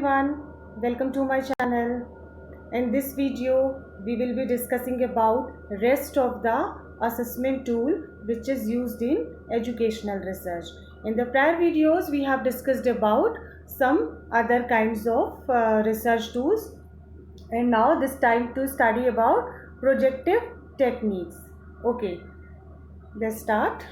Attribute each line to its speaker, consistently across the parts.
Speaker 1: everyone, welcome to my channel. In this video we will be discussing about rest of the assessment tool which is used in educational research. In the prior videos we have discussed about some other kinds of research tools, and now this time to study about projective techniques. Okay, let's start.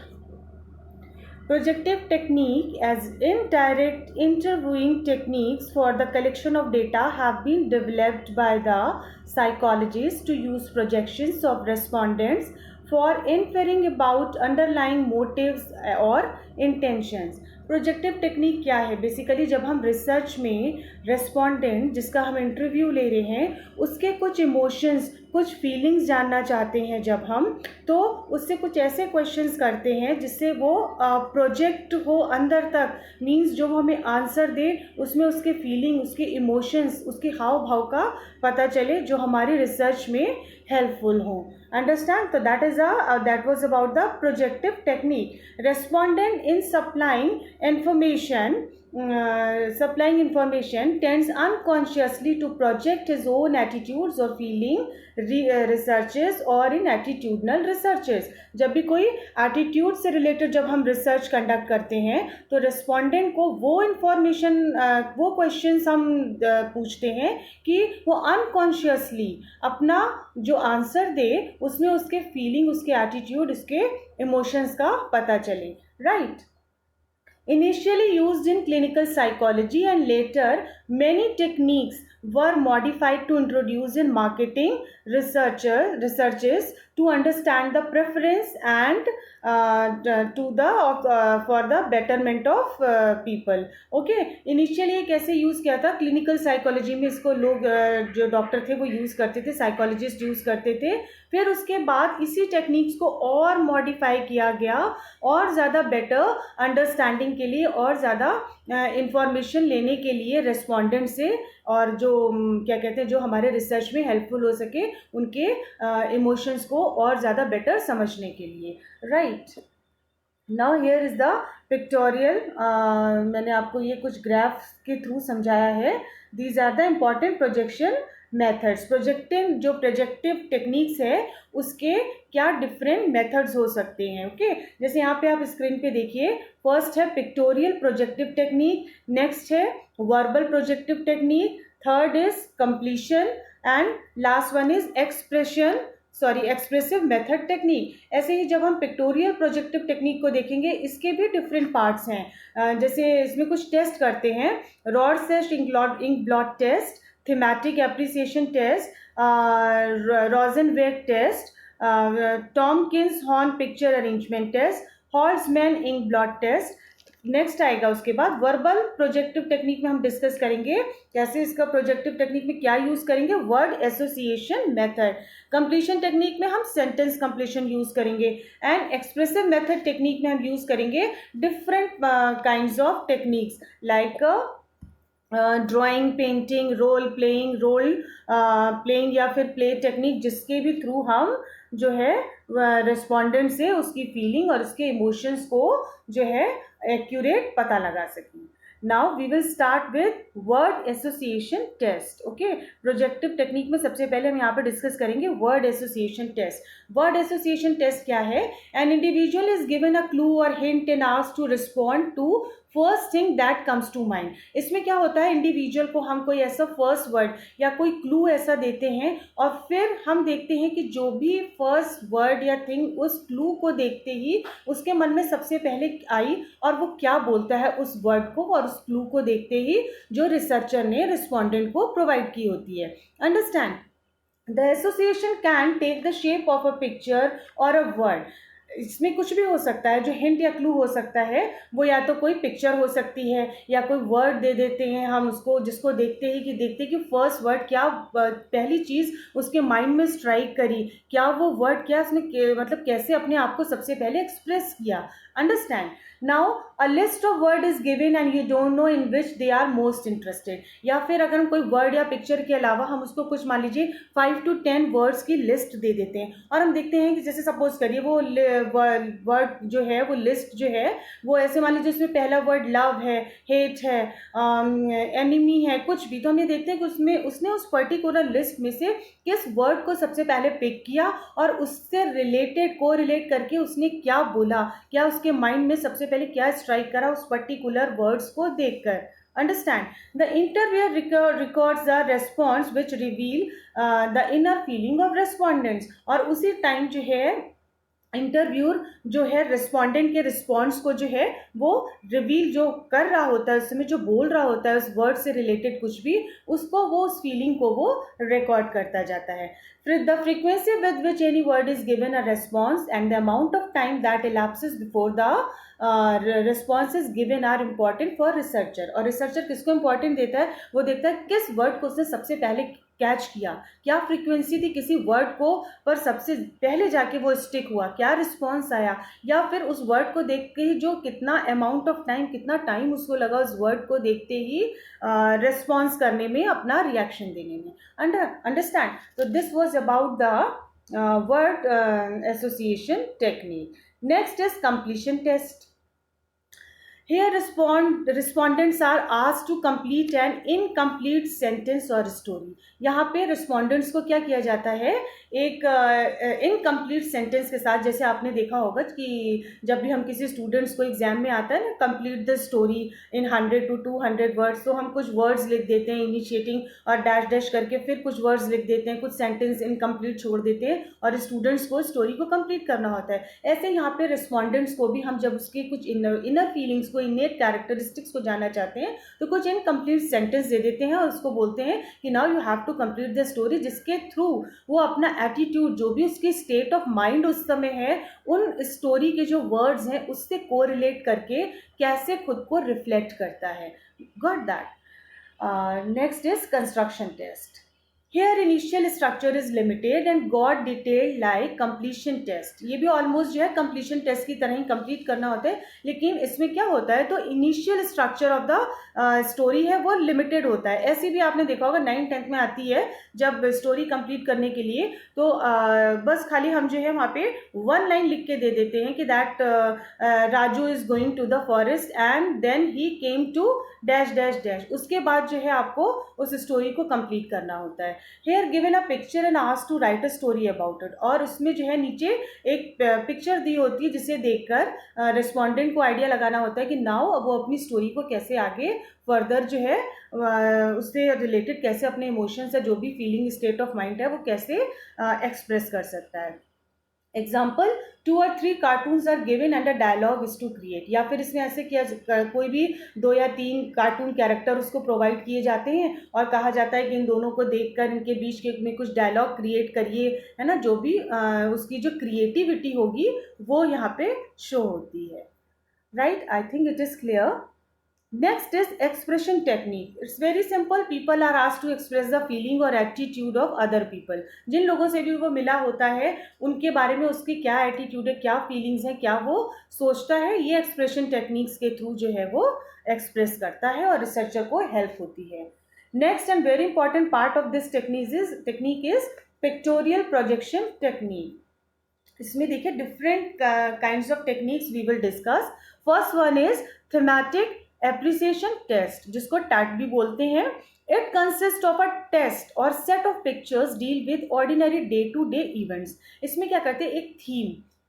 Speaker 1: Projective technique as indirect interviewing techniques for the collection of data have been developed by the psychologists to use projections of respondents for inferring about underlying motives or intentions. Projective technique क्या है? Basically जब हम research में respondent जिसका हम interview ले रहे हैं उसके कुछ इमोशंस, कुछ फीलिंग्स जानना चाहते हैं जब हम, तो उससे कुछ ऐसे क्वेश्चंस करते हैं जिससे वो प्रोजेक्ट हो अंदर तक, मींस जो वो हमें आंसर दे उसमें उसके फीलिंग, उसके इमोशंस, उसके हाव भाव का पता चले जो हमारी रिसर्च में हेल्पफुल हो. Understand? So that was about the projective technique. Respondent in supplying information tends unconsciously to project his own attitudes or feeling researches or in attitudinal researches. जब भी कोई एटीट्यूड से रिलेटेड जब हम रिसर्च कंडक्ट करते हैं तो रिस्पोंडेंट को वो इन्फॉर्मेशन, वो क्वेश्चंस हम पूछते हैं कि वो अनकॉन्शियसली अपना जो आंसर दे उसमें उसके फीलिंग, उसके एटीट्यूड, उसके इमोशंस का पता चले. Right. Initially used in clinical psychology and later many techniques were modified to introduce in marketing researches to understand the preference and for the betterment of people. Okay, initially ये कैसे use किया था? Clinical psychology में इसको लोग जो doctor थे वो यूज़ करते थे, साइकोलॉजिस्ट यूज़ करते थे. फिर उसके बाद इसी टेक्निक्स को और मॉडिफाई किया गया और ज़्यादा बेटर अंडरस्टैंडिंग के लिए और ज़्यादा इंफॉर्मेशन लेने के लिए रेस्पोंडेंट से, और जो क्या कहते हैं, जो हमारे रिसर्च में हेल्पफुल हो सके उनके इमोशंस को और ज़्यादा बेटर समझने के लिए. Right. Now here is the pictorial. मैंने आपको ये कुछ ग्राफ्स के थ्रू समझाया है. These are the important projection methods. Projective techniques है उसके क्या डिफरेंट मेथड्स हो सकते हैं. ओके, जैसे यहाँ पे आप स्क्रीन पे देखिए. फर्स्ट है पिक्टोरियल प्रोजेक्टिव टेक्निक, नेक्स्ट है verbal projective technique, third is completion and last one is expressive method technique. ऐसे ही जब हम पिक्टोरियल प्रोजेक्टिव टेक्निक को देखेंगे इसके भी डिफरेंट पार्ट्स हैं. जैसे इसमें कुछ टेस्ट करते हैं. रॉडसेस्ट ink blot test, thematic apperception test, Rosenzweig test, Tomkins Horn picture arrangement test, Holtzman ink blot test. Next आएगा उसके बाद वर्बल प्रोजेक्टिव टेक्निक में हम डिस्कस करेंगे कैसे इसका प्रोजेक्टिव टेक्निक में क्या यूज़ करेंगे, word association method. Completion technique में हम सेंटेंस कंप्लीशन यूज़ करेंगे एंड एक्सप्रेसिव मेथड टेक्निक में हम यूज़ करेंगे different kinds of techniques like drawing, painting, role playing या फिर प्ले टेक्निक, जिसके भी थ्रू हम जो है रेस्पोंडेंट से उसकी फीलिंग और उसके इमोशंस को जो है एक्यूरेट पता लगा सकें. Now we will start with word association test. Okay, projective technique में सबसे पहले हम यहाँ पर डिस्कस करेंगे word association test. Word association test क्या है? An individual is given a clue और hint and asked to respond to first thing that comes to mind. इसमें क्या होता है, इंडिविजुअल को हम कोई ऐसा फर्स्ट वर्ड या कोई क्लू ऐसा देते हैं और फिर हम देखते हैं कि जो भी फर्स्ट वर्ड या थिंग उस क्लू को देखते ही उसके मन में सबसे पहले आई और वो क्या बोलता है उस वर्ड को और उस क्लू को देखते ही जो रिसर्चर ने रिस्पोंडेंट को प्रोवाइड की होती है. Understand? The association can take the shape of a picture और अ वर्ड. इसमें कुछ भी हो सकता है. जो हिंट या क्लू हो सकता है वो या तो कोई पिक्चर हो सकती है या कोई वर्ड दे देते हैं हम उसको, जिसको देखते ही कि फर्स्ट वर्ड क्या, पहली चीज़ उसके माइंड में स्ट्राइक करी, क्या वो वर्ड, क्या उसने मतलब कैसे अपने आप को सबसे पहले एक्सप्रेस किया. Understand? Now a list of word is given and you don't know in which they are most interested. या फिर अगर हम कोई वर्ड या पिक्चर के अलावा हम उसको कुछ मान लीजिए 5 to 10 वर्ड्स की लिस्ट दे देते हैं और हम देखते हैं कि जैसे सपोज करिए वो वर्ड जो है वो लिस्ट जो है वो ऐसे मान लीजिए इसमें पहला वर्ड लव है, हेट है, एनिमी है, कुछ भी, तो हम ये देखते हैं कि उसमें उसने उस पर्टिकुलर लिस्ट में से किस वर्ड को सबसे पहले पिक किया और उससे रिलेटेड को रिलेट करके उसने क्या बोला, क्या उसके माइंड में सबसे पहले क्या स्ट्राइक करा उस पर्टिकुलर वर्ड्स को देखकर. Understand? The interviewer records the response which reveal the inner feeling of respondents. और उसी टाइम जो है इंटरव्यूअर जो है रिस्पोंडेंट के रिस्पॉन्स को जो है वो रिवील जो कर रहा होता है, उसमें जो बोल रहा होता है उस वर्ड से रिलेटेड कुछ भी, उसको वो उस फीलिंग को वो रिकॉर्ड करता जाता है. फिर the frequency with which any word is given a response and the amount of time that elapses before the response is given are important for researcher. और रिसर्चर किसको इम्पॉर्टेंट देता है, वो देखता है किस वर्ड को उसने सबसे पहले कैच किया, क्या फ्रीक्वेंसी थी किसी वर्ड को पर सबसे पहले जाके वो स्टिक हुआ, क्या रिस्पॉन्स आया, या फिर उस वर्ड को देख के ही जो कितना अमाउंट ऑफ टाइम, कितना टाइम उसको लगा उस वर्ड को देखते ही रिस्पॉन्स करने में, अपना रिएक्शन देने में. अंडरस्टैंड? तो this was about the word association technique. Next is completion test. Here respondents are asked to complete an incomplete sentence or story. यहाँ पे respondents को क्या किया जाता है, एक इनकम्प्लीट सेंटेंस के साथ, जैसे आपने देखा होगा कि जब भी हम किसी स्टूडेंट्स को एग्जाम में आता है ना, complete the story in 100 to 200 words, तो हम कुछ वर्ड्स लिख देते हैं इनिशिएटिंग और डैश डैश करके, फिर कुछ वर्ड्स लिख देते हैं, कुछ सेंटेंस इनकम्प्लीट छोड़ देते हैं और स्टूडेंट्स को स्टोरी को कंप्लीट करना होता है. ऐसे यहाँ पे रिस्पॉन्डेंट्स को भी हम जब उसके कुछ इनर फीलिंग्स को, इनेट कैरेक्टरिस्टिक्स को जानना चाहते हैं तो कुछ इनकम्प्लीट सेंटेंस दे देते हैं और उसको बोलते हैं कि now you have to complete the story, जिसके थ्रू वो अपना एटीट्यूड, जो भी उसकी स्टेट ऑफ माइंड उस समय है, उन स्टोरी के जो वर्ड्स हैं उससे कोरिलेट करके कैसे खुद को रिफ्लेक्ट करता है. Got that? Next is construction test. Here initial structure is limited and got detailed like completion test. ये भी ऑलमोस्ट जो है completion test की तरह ही कंप्लीट करना होता है, लेकिन इसमें क्या होता है, तो initial structure of the story है वो लिमिटेड होता है. ऐसी भी आपने देखा होगा 9th-10th में आती है जब स्टोरी कंप्लीट करने के लिए, तो बस खाली हम जो है वहाँ पे वन लाइन लिख के दे देते हैं कि that Raju is going to the forest and then he came to dash dash dash. उसके बाद जो है आपको उस स्टोरी को कंप्लीट करना होता है. Here given a picture and asked to write a story about it. और उसमें जो है नीचे एक पिक्चर दी होती है जिसे देखकर रिस्पोंडेंट को आइडिया लगाना होता है कि नाउ अब वो अपनी स्टोरी को कैसे आगे फर्दर जो है उससे रिलेटेड कैसे अपने इमोशंस या जो भी फीलिंग स्टेट ऑफ माइंड है वो कैसे एक्सप्रेस कर सकता है. Example 2 or 3 cartoons are given and a dialogue is to create. या फिर इसमें ऐसे किया, कोई भी 2 या 3 कार्टून कैरेक्टर उसको प्रोवाइड किए जाते हैं और कहा जाता है कि इन दोनों को देखकर इनके बीच के में कुछ डायलॉग क्रिएट करिए, है ना. जो भी उसकी जो क्रिएटिविटी होगी वो यहाँ पे शो होती है. Right? I think it is clear. Next is expression technique. It's very simple. People are asked to express the feeling or attitude of other people. जिन लोगों से भी वो मिला होता है उनके बारे में उसकी क्या एटीट्यूड है, क्या फीलिंग्स है, क्या वो सोचता है, ये एक्सप्रेशन टेक्निक्स के थ्रू जो है वो एक्सप्रेस करता है और रिसर्चर को हेल्प होती है. Next and very important part of this technique is pictorial projection technique. इसमें देखिए different kinds of techniques we will discuss. First one is thematic apperception test, जिसको टैट भी बोलते हैं. It consist of a test और set of pictures deal with ordinary day to day events. इसमें क्या करते हैं,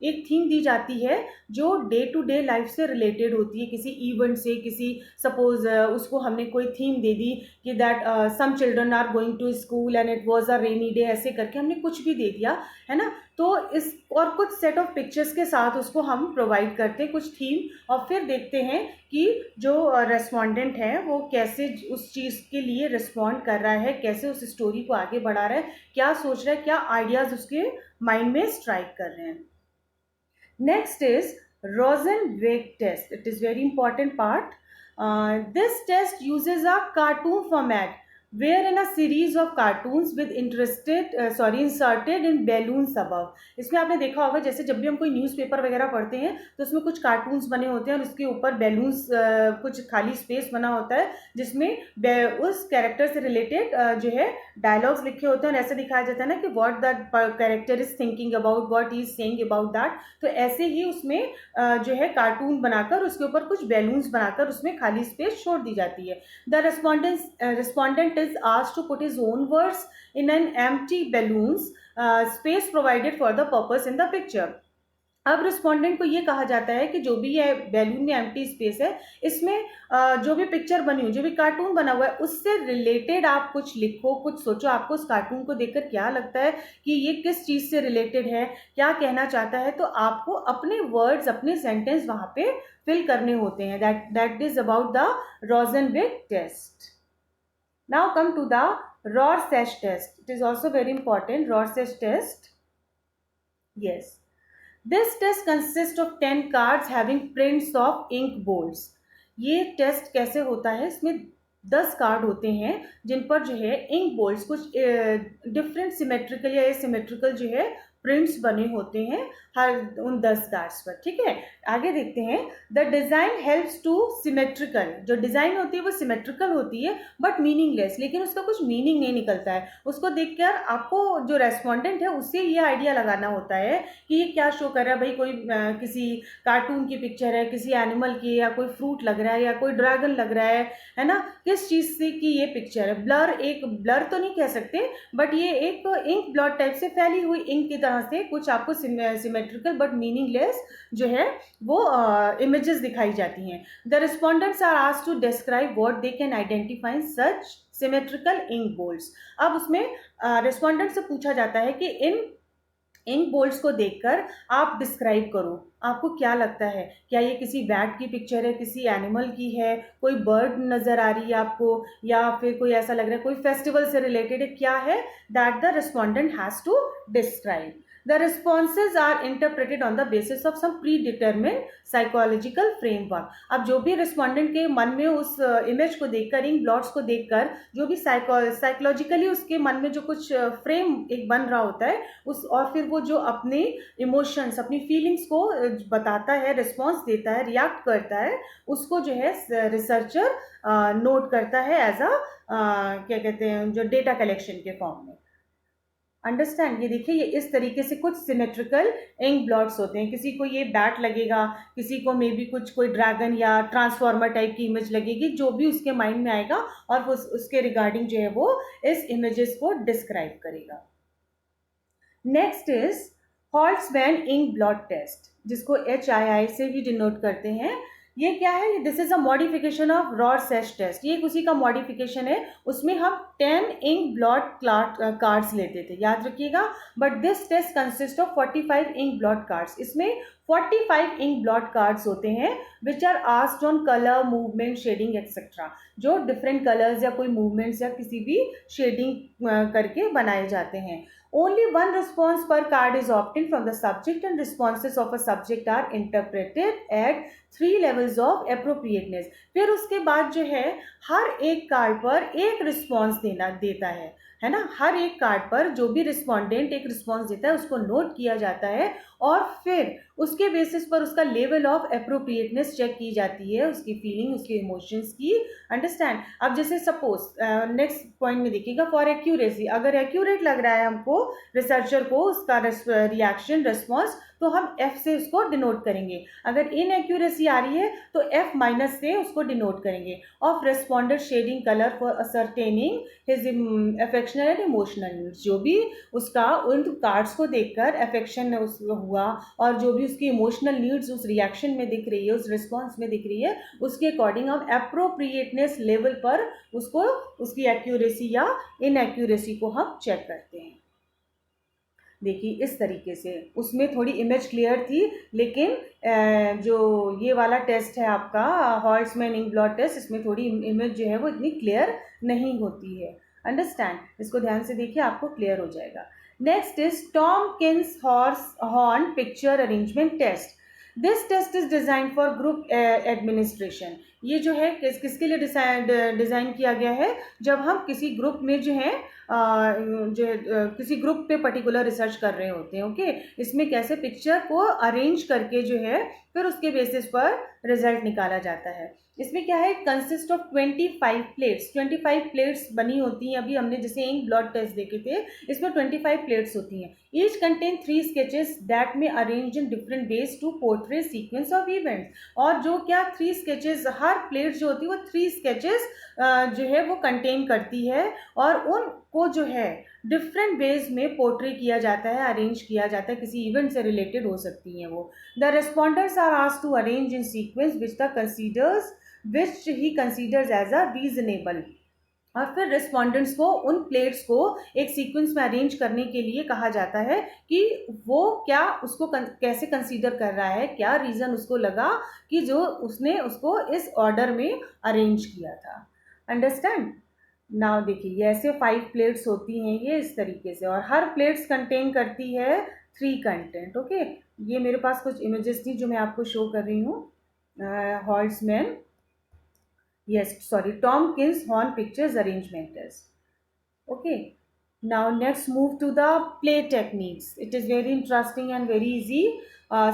Speaker 1: एक थीम दी जाती है जो डे टू डे लाइफ से रिलेटेड होती है, किसी इवेंट से, किसी सपोज उसको हमने कोई थीम दे दी कि that some children are going to school and it was a rainy day, ऐसे करके हमने कुछ भी दे दिया, है ना. तो इस और कुछ सेट ऑफ पिक्चर्स के साथ उसको हम प्रोवाइड करते हैं कुछ थीम, और फिर देखते हैं कि जो रेस्पोंडेंट है वो कैसे उस चीज़ के लिए रिस्पॉन्ड कर रहा है, कैसे उस स्टोरी को आगे बढ़ा रहा है, क्या सोच रहा है, क्या आइडियाज़ उसके माइंड में स्ट्राइक कर रहे हैं. Next is Rosen-Drake test. It is very important part. This test uses a cartoon format where in a series of cartoons with inserted in balloons above. इसमें आपने देखा होगा जैसे जब भी हम कोई न्यूज़पेपर वगैरह पढ़ते हैं तो उसमें कुछ कार्टून्स बने होते हैं और उसके ऊपर बैलून्स कुछ खाली स्पेस बना होता है जिसमें उस कैरेक्टर से रिलेटेड जो है डायलॉग्स लिखे होते हैं और ऐसे दिखाया जाता है ना कि what that character is thinking about, what he is saying about that. तो ऐसे ही उसमें जो है कार्टून बनाकर उसके ऊपर कुछ बैलून्स बनाकर उसमें खाली स्पेस छोड़ दी जाती है. The respondent is asked to put his own words in an empty balloons space provided for the purpose in the picture. अब रिस्पोंडेंट को ये कहा जाता है कि जो भी ये बैलून में एम्प्टी स्पेस है इसमें जो भी पिक्चर बनी हुई, जो भी कार्टून बना हुआ है उससे रिलेटेड आप कुछ लिखो, कुछ सोचो. आपको उस कार्टून को देखकर क्या लगता है कि ये किस चीज़ से रिलेटेड है, क्या कहना चाहता है. तो आपको अपने वर्ड्स, अपने सेंटेंस वहाँ पे फिल करने होते हैं. That is about the Rosenberg test. Now come to the Rorschach test. It is also very important. Rorschach test. Yes. This test consists of 10 cards having prints of ink bolts. ये test कैसे होता है? इसमें 10 card होते हैं जिन पर जो है इंक बोल्ट्स कुछ डिफरेंट सिमेट्रिकल या एसिमेट्रिकल जो है प्रिंट्स बने होते हैं हर उन 10 कार्ड्स पर. ठीक है, आगे देखते हैं. The design helps two symmetrical. जो डिज़ाइन होती है वो सिमेट्रिकल होती है बट मीनिंगलेस, लेकिन उसका कुछ मीनिंग नहीं निकलता है. उसको देखकर आपको जो रेस्पोंडेंट है उससे ये आइडिया लगाना होता है कि ये क्या शो कर रहा है. भाई कोई किसी कार्टून की पिक्चर है, किसी एनिमल की, या कोई फ्रूट लग रहा है या कोई ड्रैगन लग रहा है ना. किस चीज़ से की ये पिक्चर है. ब्लर तो नहीं कह सकते बट ये एक इंक ब्लॉट टाइप से फैली हुई इंक की तरह से कुछ आपको सिमेट्रिकल बट मीनिंगलेस जो है वो इमेजेस दिखाई जाती हैं. The respondents are asked to describe what they can identify such symmetrical ink blots. अब उसमें रिस्पोंडेंट से पूछा जाता है कि इन इंक बोल्ट्स को देखकर आप डिस्क्राइब करो, आपको क्या लगता है. क्या ये किसी बैट की पिक्चर है, किसी एनिमल की है, कोई बर्ड नज़र आ रही है आपको, या फिर कोई ऐसा लग रहा है कोई फेस्टिवल से रिलेटेड है, क्या है. That the respondent has to describe. The responses are interpreted on the basis of some predetermined psychological framework. अब जो भी रिस्पोंडेंट के मन में उस इमेज को देखकर, इंक ब्लॉट्स को देखकर जो भी साइकोलॉजिकली उसके मन में जो कुछ फ्रेम एक बन रहा होता है उस, और फिर वो जो अपने इमोशंस, अपनी फीलिंग्स को बताता है, रिस्पॉन्स देता है, रिएक्ट करता है, उसको जो है रिसर्चर नोट करता है एज अ क्या कहते हैं जो डेटा कलेक्शन के फॉर्म में. अंडरस्टैंड. ये देखिए, ये इस तरीके से कुछ सिमेट्रिकल इंक ब्लॉट्स होते हैं. किसी को ये बैट लगेगा, किसी को मे बी कुछ कोई ड्रैगन या ट्रांसफॉर्मर टाइप की इमेज लगेगी, जो भी उसके माइंड में आएगा और वो उसके रिगार्डिंग जो है वो इस इमेजेस को डिस्क्राइब करेगा. Next is Holtzman ink blot test, जिसको HII से भी डिनोट करते हैं. ये क्या है? This is a modification of Rorschach test. ये उसी का मॉडिफिकेशन है. उसमें हम 10 इंक ब्लॉट कार्ड्स लेते थे, याद रखिएगा. But this test consist of 45 ink blot cards. इसमें 45 इंक ब्लॉट कार्ड्स होते हैं which are asked on colour, movement, shading etcetera. जो डिफरेंट कलर्स या कोई मूवमेंट्स या किसी भी शेडिंग करके बनाए जाते हैं. Only one response per card is obtained from the subject and responses of a subject are interpreted at 3 levels of appropriateness. फिर उसके बाद जो है हर एक कार्ड पर एक रिस्पॉन्स देता है ना. हर एक कार्ड पर जो भी रिस्पोंडेंट एक रिस्पॉन्स देता है उसको नोट किया जाता है और फिर उसके बेसिस पर उसका लेवल ऑफ अप्रोप्रिएटनेस चेक की जाती है, उसकी फीलिंग, उसके इमोशंस की. अंडरस्टैंड. अब जैसे सपोज नेक्स्ट पॉइंट में देखिएगा, फॉर एक्यूरेसी, अगर एक्यूरेट लग रहा है हमको रिसर्चर को उसका रिएक्शन रिस्पॉन्स, तो हम F से उसको डिनोट करेंगे. अगर इनएक्यूरेसी आ रही है तो F माइनस से उसको डिनोट करेंगे. Of responded shading colour for ascertaining his affectional and emotional needs. जो भी उसका उन कार्ड्स को देखकर अफेक्शन हुआ और जो भी उसकी इमोशनल नीड्स उस रिएक्शन में दिख रही है, उस रिस्पॉन्स में दिख रही है, उसके अकॉर्डिंग हम अप्रोप्रिएटनेस लेवल पर उसको, उसकी एक्यूरेसी या इनएक्यूरेसी को हम चेक करते हैं. देखिए इस तरीके से उसमें थोड़ी इमेज क्लियर थी, लेकिन जो ये वाला टेस्ट है आपका हॉल्ट्जमैन इंक ब्लॉट टेस्ट, इसमें थोड़ी इमेज जो है वो इतनी क्लियर नहीं होती है. अंडरस्टैंड. इसको ध्यान से देखिए, आपको क्लियर हो जाएगा. Next is Tomkins Horn picture arrangement test. This test is designed for group administration. ये जो है किसके लिए डिज़ाइन किया गया है, जब हम किसी ग्रुप में जो है किसी ग्रुप पे पर्टिकुलर रिसर्च कर रहे होते हैं। ओके, इसमें कैसे पिक्चर को अरेंज करके जो है फिर उसके बेसिस पर रिजल्ट निकाला जाता है। इसमें क्या है, कंसिस्ट ऑफ 25 प्लेट्स, 25 प्लेट्स बनी होती हैं। अभी हमने जैसे इंक ब्लड टेस्ट देखे थे, इसमें 25 प्लेट्स होती हैं। Each contain 3 sketches that may arrange in different ways to portray sequence of events. और जो क्या 3 स्केचेस, हर प्लेट जो होती है वो 3 स्केचेस जो है वो कंटेन करती है, और उनको जो है डिफरेंट वेज में पोर्ट्रे किया जाता है, अरेंज किया जाता है, किसी इवेंट से रिलेटेड हो सकती हैं वो। The respondents are asked to arrange in sequence which he considers as a reasonable. और फिर रिस्पॉन्डेंट्स को उन प्लेट्स को एक सीक्वेंस में अरेंज करने के लिए कहा जाता है कि वो क्या उसको कैसे कंसीडर कर रहा है, क्या रीज़न उसको लगा कि जो उसने उसको इस ऑर्डर में अरेंज किया था। अंडरस्टैंड? नाउ देखिए, ये ऐसे 5 प्लेट्स होती हैं ये इस तरीके से, और हर प्लेट्स कंटेन करती है 3 कंटेंट। ओके, ये मेरे पास कुछ इमेजेस थी जो मैं आपको शो कर रही हूँ। हॉल्ट्जमैन, yes, sorry, Tompkins Horn Pictures Arrangement Test. Okay, now let's move to the play techniques. It is very interesting and very easy.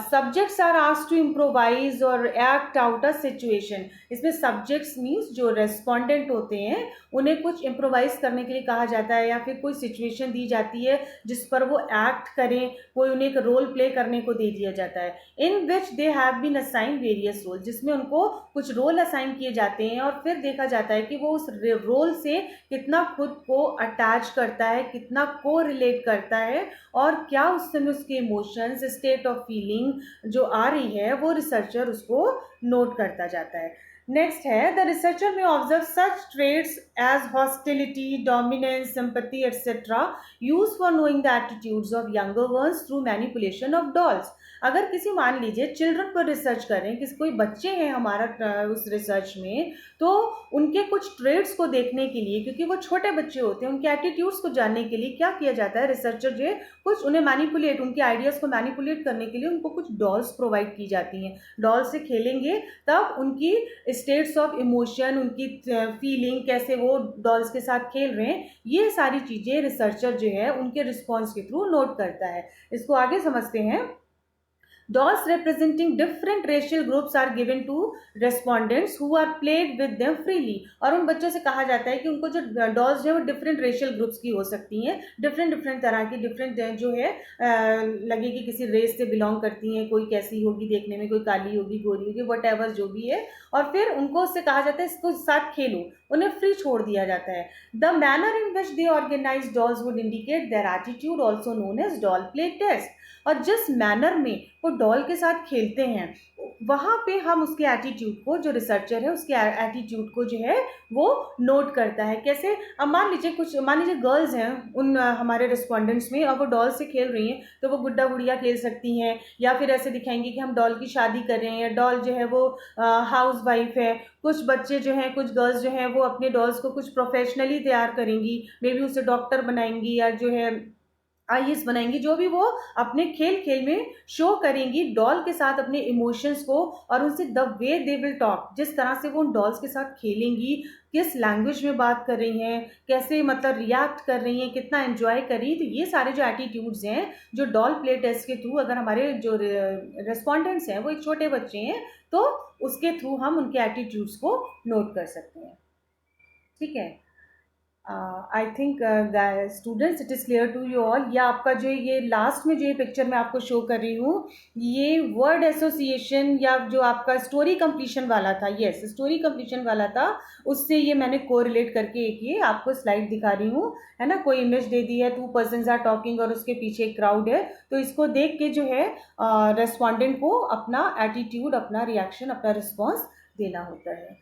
Speaker 1: Subjects are asked to improvise or act out a situation. इसमें subjects means जो respondent होते हैं उन्हें कुछ improvise करने के लिए कहा जाता है, या फिर कोई situation दी जाती है जिस पर वो act करें, कोई उन्हें एक role play करने को दे दिया जाता है। In which they have been assigned various roles, जिसमें उनको कुछ रोल असाइन किए जाते हैं, और फिर देखा जाता है कि वो उस रोल से कितना खुद को अटैच करता है, कितना को रिलेट करता है, और क्या उस समय उसके इमोशंस, स्टेट ऑफ फीलिंग जो आ रही है वो रिसर्चर उसको नोट करता जाता है। नेक्स्ट है, the researcher may observe such traits as hostility, dominance, sympathy etcetera use for knowing the attitudes of younger ones through manipulation of dolls. अगर किसी, मान लीजिए चिल्ड्रन पर रिसर्च कर रहे हैं, किसी कोई बच्चे हैं हमारा उस रिसर्च में, तो उनके कुछ ट्रेड्स को देखने के लिए, क्योंकि वो छोटे बच्चे होते हैं, उनके एटीट्यूड्स को जानने के लिए क्या किया जाता है, रिसर्चर जो है कुछ उन्हें मैनिपुलेट, उनके आइडियाज़ को मैनिपुलेट करने के लिए उनको कुछ डॉल्स प्रोवाइड की जाती हैं। डॉल्स से खेलेंगे तब उनकी स्टेट्स ऑफ इमोशन, उनकी फीलिंग, कैसे वो डॉल्स के साथ खेल रहे हैं, ये सारी चीज़ें रिसर्चर जो है उनके रिस्पॉन्स के थ्रू नोट करता है। इसको आगे समझते हैं। Dolls representing different racial groups are given to respondents who are played with them freely. और उन बच्चों से कहा जाता है कि उनको जो डॉल्स है वो डिफरेंट रेशियल ग्रुप्स की हो सकती हैं, डिफरेंट तरह की, डिफरेंट जो है लगे कि किसी रेस से बिलोंग करती हैं, कोई कैसी होगी देखने में, कोई काली होगी, गोरी होगी, वट एवर जो भी है, और फिर उनको उससे कहा जाता है इसको साथ खेलो, उन्हें फ्री छोड़ दिया जाता है। The manner in which they organise dolls would indicate their attitude, also known as doll play test. और जिस मैनर में वो डॉल के साथ खेलते हैं वहाँ पे हम उसके एटीट्यूड को, जो रिसर्चर है उसके एटीट्यूड को जो है वो नोट करता है। कैसे, अब मान लीजिए गर्ल्स हैं उन हमारे रिस्पॉन्डेंट्स में, और वो डॉल से खेल रही हैं, तो वो गुड्डा गुड़िया खेल सकती हैं, या फिर ऐसे दिखाएंगे कि हम डॉल की शादी कर रहे हैं, या डॉल जो है वो हाउस वाइफ है। कुछ बच्चे जो हैं, कुछ गर्ल्स जो हैं वो अपने डॉल्स को कुछ प्रोफेशनली तैयार करेंगी, मे बी उसे डॉक्टर बनाएंगी, या जो है आईएएस बनाएंगी, जो भी वो अपने खेल में शो करेंगी डॉल के साथ अपने इमोशंस को, और उनसे the way they will talk, जिस तरह से वो उन डॉल्स के साथ खेलेंगी, किस लैंग्वेज में बात कर रही हैं, कैसे मतलब रिएक्ट कर रही हैं, कितना एंजॉय कर रही हैं, तो ये सारे जो एटीट्यूड्स हैं जो डॉल प्ले टेस्ट के थ्रू, अगर हमारे जो रेस्पॉन्डेंट्स हैं वो एक छोटे बच्चे हैं, तो उसके थ्रू हम उनके एटीट्यूड्स को नोट कर सकते हैं। ठीक है, I think students it is clear to you all. ये आपका जो ये लास्ट में जो ये पिक्चर मैं आपको शो कर रही हूँ, ये वर्ड एसोसिएशन या जो आपका स्टोरी कंप्लीशन वाला था, यस स्टोरी कंप्लीशन वाला था, उससे ये मैंने कोरिलेट करके एक ये आपको स्लाइड दिखा रही हूँ, है ना। कोई इमेज दे दी है, 2 पर्सन्स आर टॉकिंग और उसके पीछे एक क्राउड है, तो इसको देख के जो है रेस्पॉन्डेंट को अपना एटीट्यूड, अपना रिएक्शन, अपना रिस्पॉन्स देना होता है।